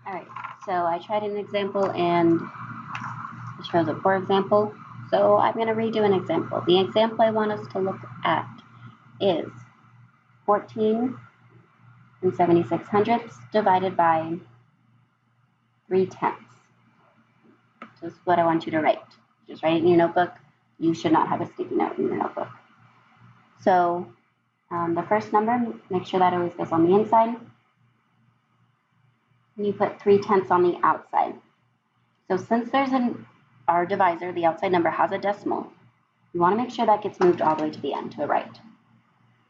All right, so I tried an example and it shows a poor example. So I'm going to redo an example. The example I want us to look at is 14 and 76/100 divided by 3/10. This is what I want you to write. Just write it in your notebook. You should not have a sticky note in your notebook. So the first number, make sure that always goes on the inside. And you put 3/10 on the outside. So since there's our divisor, the outside number has a decimal, you want to make sure that gets moved all the way to the end, to the right.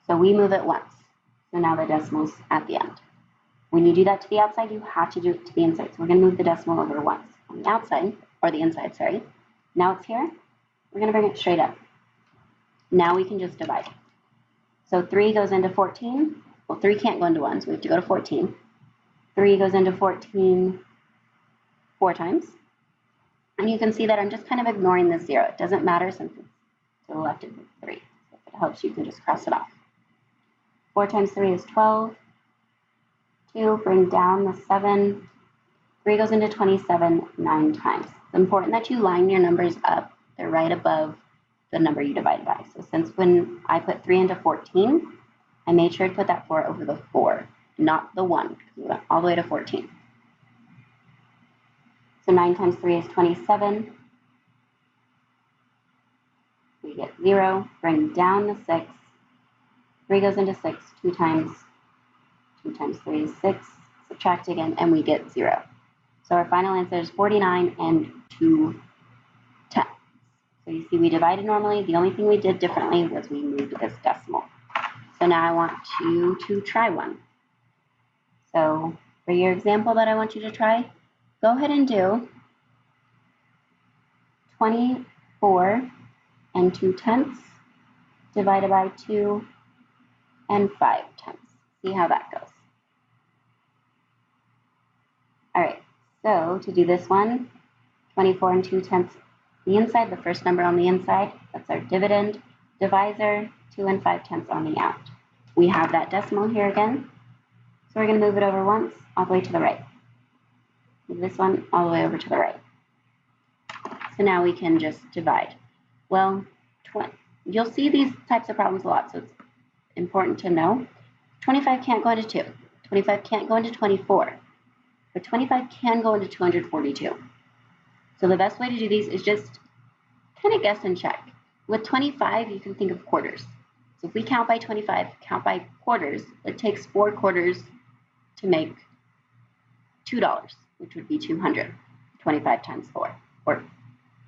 So we move it once. So now the decimal's at the end. When you do that to the outside, you have to do it to the inside. So we're going to move the decimal over once on the outside, or the inside, sorry. Now it's here. We're going to bring it straight up. Now we can just divide. So 3 goes into 14. Well, 3 can't go into 1, so we have to go to 14. 3 goes into 14 4 times. And you can see that I'm just kind of ignoring the 0. It doesn't matter since it's to the left of 3. So if it helps, you can just cross it off. 4 times 3 is 12. 2, bring down the 7. 3 goes into 27 9 times. It's important that you line your numbers up. They're right above the number you divided by. So since when I put 3 into 14, I made sure to put that 4 over the 4, not the 1, because we went all the way to 14. So 9 times 3 is 27. We get 0. Bring down the 6. 3 goes into 6 2 times. 2 times 3 is 6. Subtract again, and we get 0. So our final answer is 49 and 2/10. So you see we divided normally. The only thing we did differently was we moved this decimal. So now I want you to try one. So for your example that I want you to try, go ahead and do 24 and 2/10 divided by 2 and 5/10. See how that goes. All right, so to do this one, 24 and 2/10 the inside, the first number on the inside, that's our dividend, divisor, 2 and 5/10 on the out. We have that decimal here again, so we're going to move it over once, all the way to the right. Move this one all the way over to the right. So now we can just divide. Well, you'll see these types of problems a lot, so it's important to know. 25 can't go into 2. 25 can't go into 24. But 25 can go into 242. So the best way to do these is just kind of guess and check. With 25, you can think of quarters. So if we count by 25, count by quarters, it takes 4 quarters to make $2, which would be 200. 25 times 4. Or,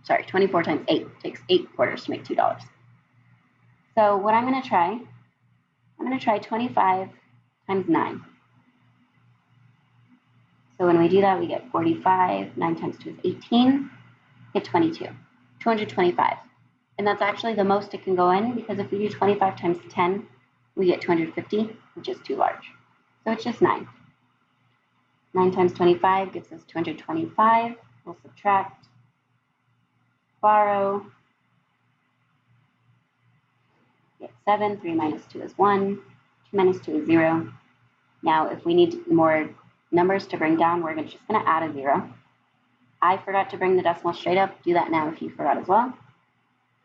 sorry, 24 times 8 takes 8 quarters to make $2. So what I'm going to try 25 times 9. So when we do that, we get 45. 9 times 2 is 18. Get 22. 225. And that's actually the most it can go in, because if we do 25 times 10, we get 250, which is too large. So it's just 9. 9 times 25 gives us 225. We'll subtract, borrow, get 7. 3 minus 2 is 1. 2 minus 2 is 0. Now, if we need more numbers to bring down, we're just going to add a 0. I forgot to bring the decimal straight up. Do that now if you forgot as well.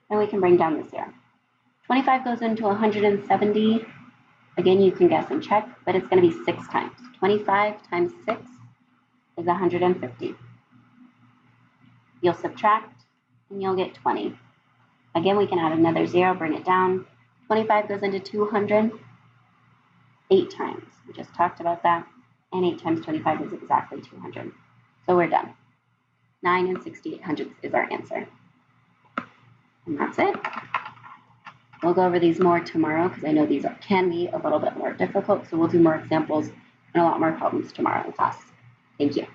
And we can bring down the 0. 25 goes into 170. Again, you can guess and check, but it's going to be 6 times. 25 times 6 is 150. You'll subtract, and you'll get 20. Again, we can add another 0, bring it down. 25 goes into 200 8 times. We just talked about that. And 8 times 25 is exactly 200. So we're done. 9 and 68/100 is our answer. And that's it. We'll go over these more tomorrow, because I know these can be a little bit more difficult. So we'll do more examples and a lot more problems tomorrow in class. Thank you.